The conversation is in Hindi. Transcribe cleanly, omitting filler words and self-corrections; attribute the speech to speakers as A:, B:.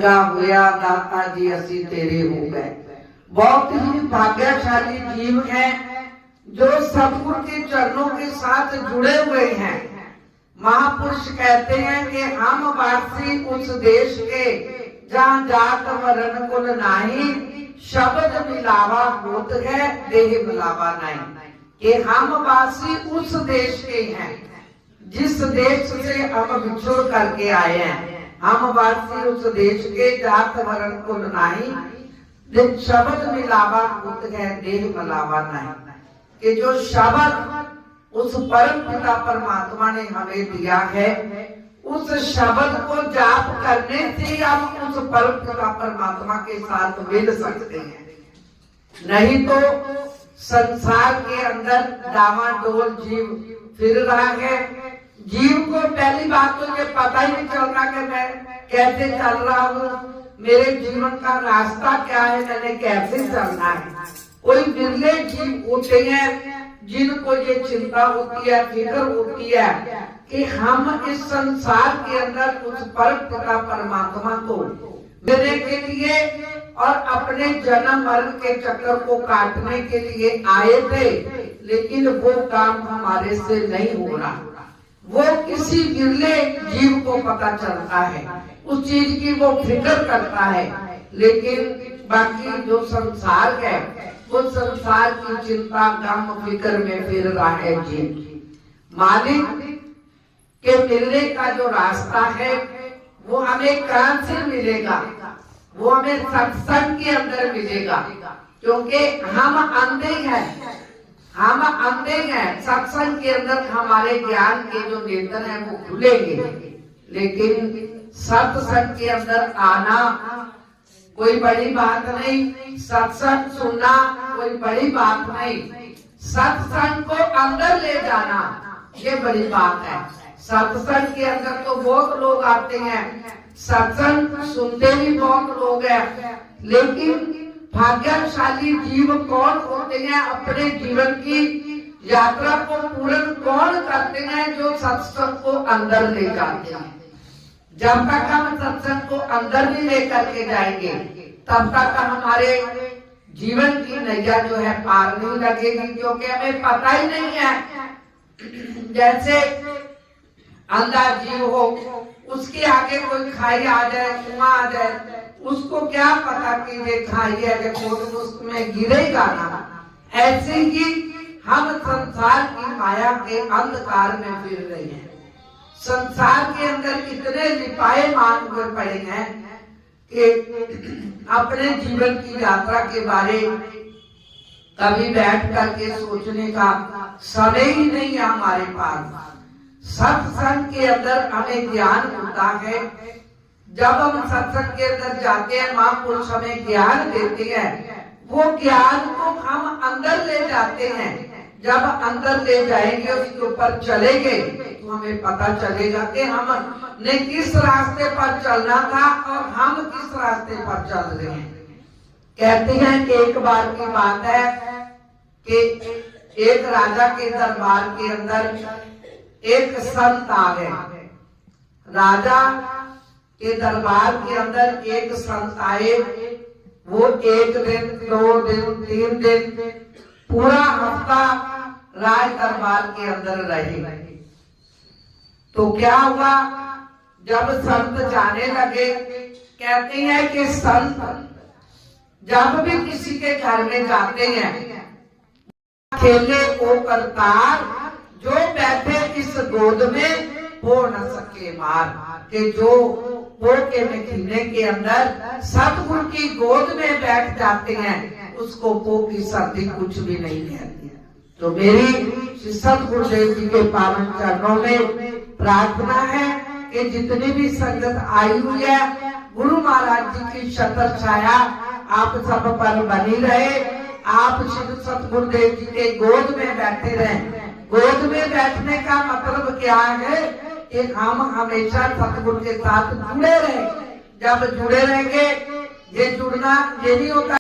A: होया दाता जी असी तेरे हो गए। बहुत ही भाग्यशाली जीव है जो सतगुरु के चरणों के साथ जुड़े हुए हैं। महापुरुष कहते हैं कि हम वासी उस देश के जहाँ जात वरण कुल नाही, शब्द मिलावा होत है देह मिलावा नहीं। कि हम वासी उस देश के हैं जिस देश से हम बिछुड़ करके आए हैं। हम वासी उस देश के जात वरण कुल नाही, शब्द मिलावा होत है देह मिलावा नहीं। कि जो शब्द उस परम पिता परमात्मा ने हमें दिया है, उस शब्द को जाप करने से हम उस परम पिता परमात्मा के साथ मिल सकते हैं। नहीं तो संसार के अंदर डावाडोल जीव फिर रहा है। जीव को पहली बात तो ये पता ही नहीं चल रहा कि मैं कैसे चल रहा हूँ, मेरे जीवन का रास्ता क्या है, मैंने कैसे चलना है। कोई बिरले जीव होते हैं जिनको ये चिंता होती है, फिक्र होती है कि हम इस संसार के अंदर उस परम पिता परमात्मा को मिलने के लिए और अपने जन्म मरण के चक्कर को काटने के लिए आए थे, लेकिन वो काम हमारे से नहीं हो रहा। वो किसी बिरले जीव को पता चलता है, उस चीज की वो फिक्र करता है। लेकिन बाकी जो संसार है वो संसार की चिंता गम फिक्र में फिर रहा है जीव। मालिक के मिलने का जो रास्ता है वो हमें कहां से मिलेगा? वो हमें सत्संग के अंदर मिलेगा, क्योंकि हम अंधे हैं। हम अंधे हैं। सत्संग के अंदर हमारे ज्ञान के जो नेत्र हैं वो खुलेंगे। लेकिन सत्संग के अंदर आना कोई बड़ी बात नहीं, सत्संग सुनना कोई बड़ी बात नहीं, सत्संग को अंदर ले जाना ये बड़ी बात है। सत्संग के अंदर तो बहुत लोग आते हैं, सत्संग सुनते भी बहुत लोग हैं, लेकिन भाग्यशाली जीव कौन होते हैं? अपने जीवन की यात्रा को पूर्ण कौन करते हैं? जो सत्संग को अंदर ले जाते हैं। जब तक हम सत्संग को अंदर नहीं लेकर के जाएंगे तब तक हमारे जीवन की नैया जो है पार नहीं लगेगी, क्योंकि हमें पता ही नहीं है। जैसे अंधा जीव हो, उसके आगे कोई खाई आ जाए, कुआं आ जाए, उसको क्या पता कि ये खाई है, ये कोट उसमें गिरेगा ना। ऐसे ही हम संसार की माया के अंधकार में फिर रहे हैं। संसार के अंदर इतने लिपाए मान हुए पड़े हैं कि अपने जीवन की यात्रा के बारे कभी बैठ करके सोचने का समय ही नहीं है हमारे पास। सत्संग के अंदर हमें ज्ञान होता है। जब हम सत्संग के अंदर जाते हैं, महापुरुष हमें ज्ञान देते हैं, वो ज्ञान को हम अंदर ले जाते हैं। जब अंदर ले जाएंगे, उसके ऊपर चलेंगे, तो हमें पता चलेगा कि हमने किस रास्ते पर चलना था और हम किस रास्ते पर चल रहे हैं। कहते हैं कि एक बार की बात है कि एक राजा के दरबार के अंदर एक संत आ गए। राजा के दरबार के अंदर एक संत आए। वो एक दिन, 2 दिन, 3 दिन, पूरा हफ्ता राज दरबार के अंदर रहे। तो क्या हुआ? जब संत जाने लगे, कहते हैं कि संत जब भी किसी के घर में जाते हैं, खेले ओ करतार, जो बैठे इस गोद में हो न सके मार। के जो पोके में खीने के अंदर सतगुरु की गोद में बैठ जाते हैं, उसको पो की सर्दी कुछ भी नहीं कहती। तो मेरी सतगुरुदेव जी के पावन चरणों में प्रार्थना है कि जितनी भी संगत आई हुई है, गुरु महाराज जी की छत्र छाया आप सब पर बनी रहे। आप श्री सतगुरुदेव जी के गोद में बैठे रहे। गोद में बैठने का मतलब क्या है? कि हम हमेशा सतगुरु के साथ जुड़े रहे। जब जुड़े रहेंगे, ये जुड़ना ये नहीं होता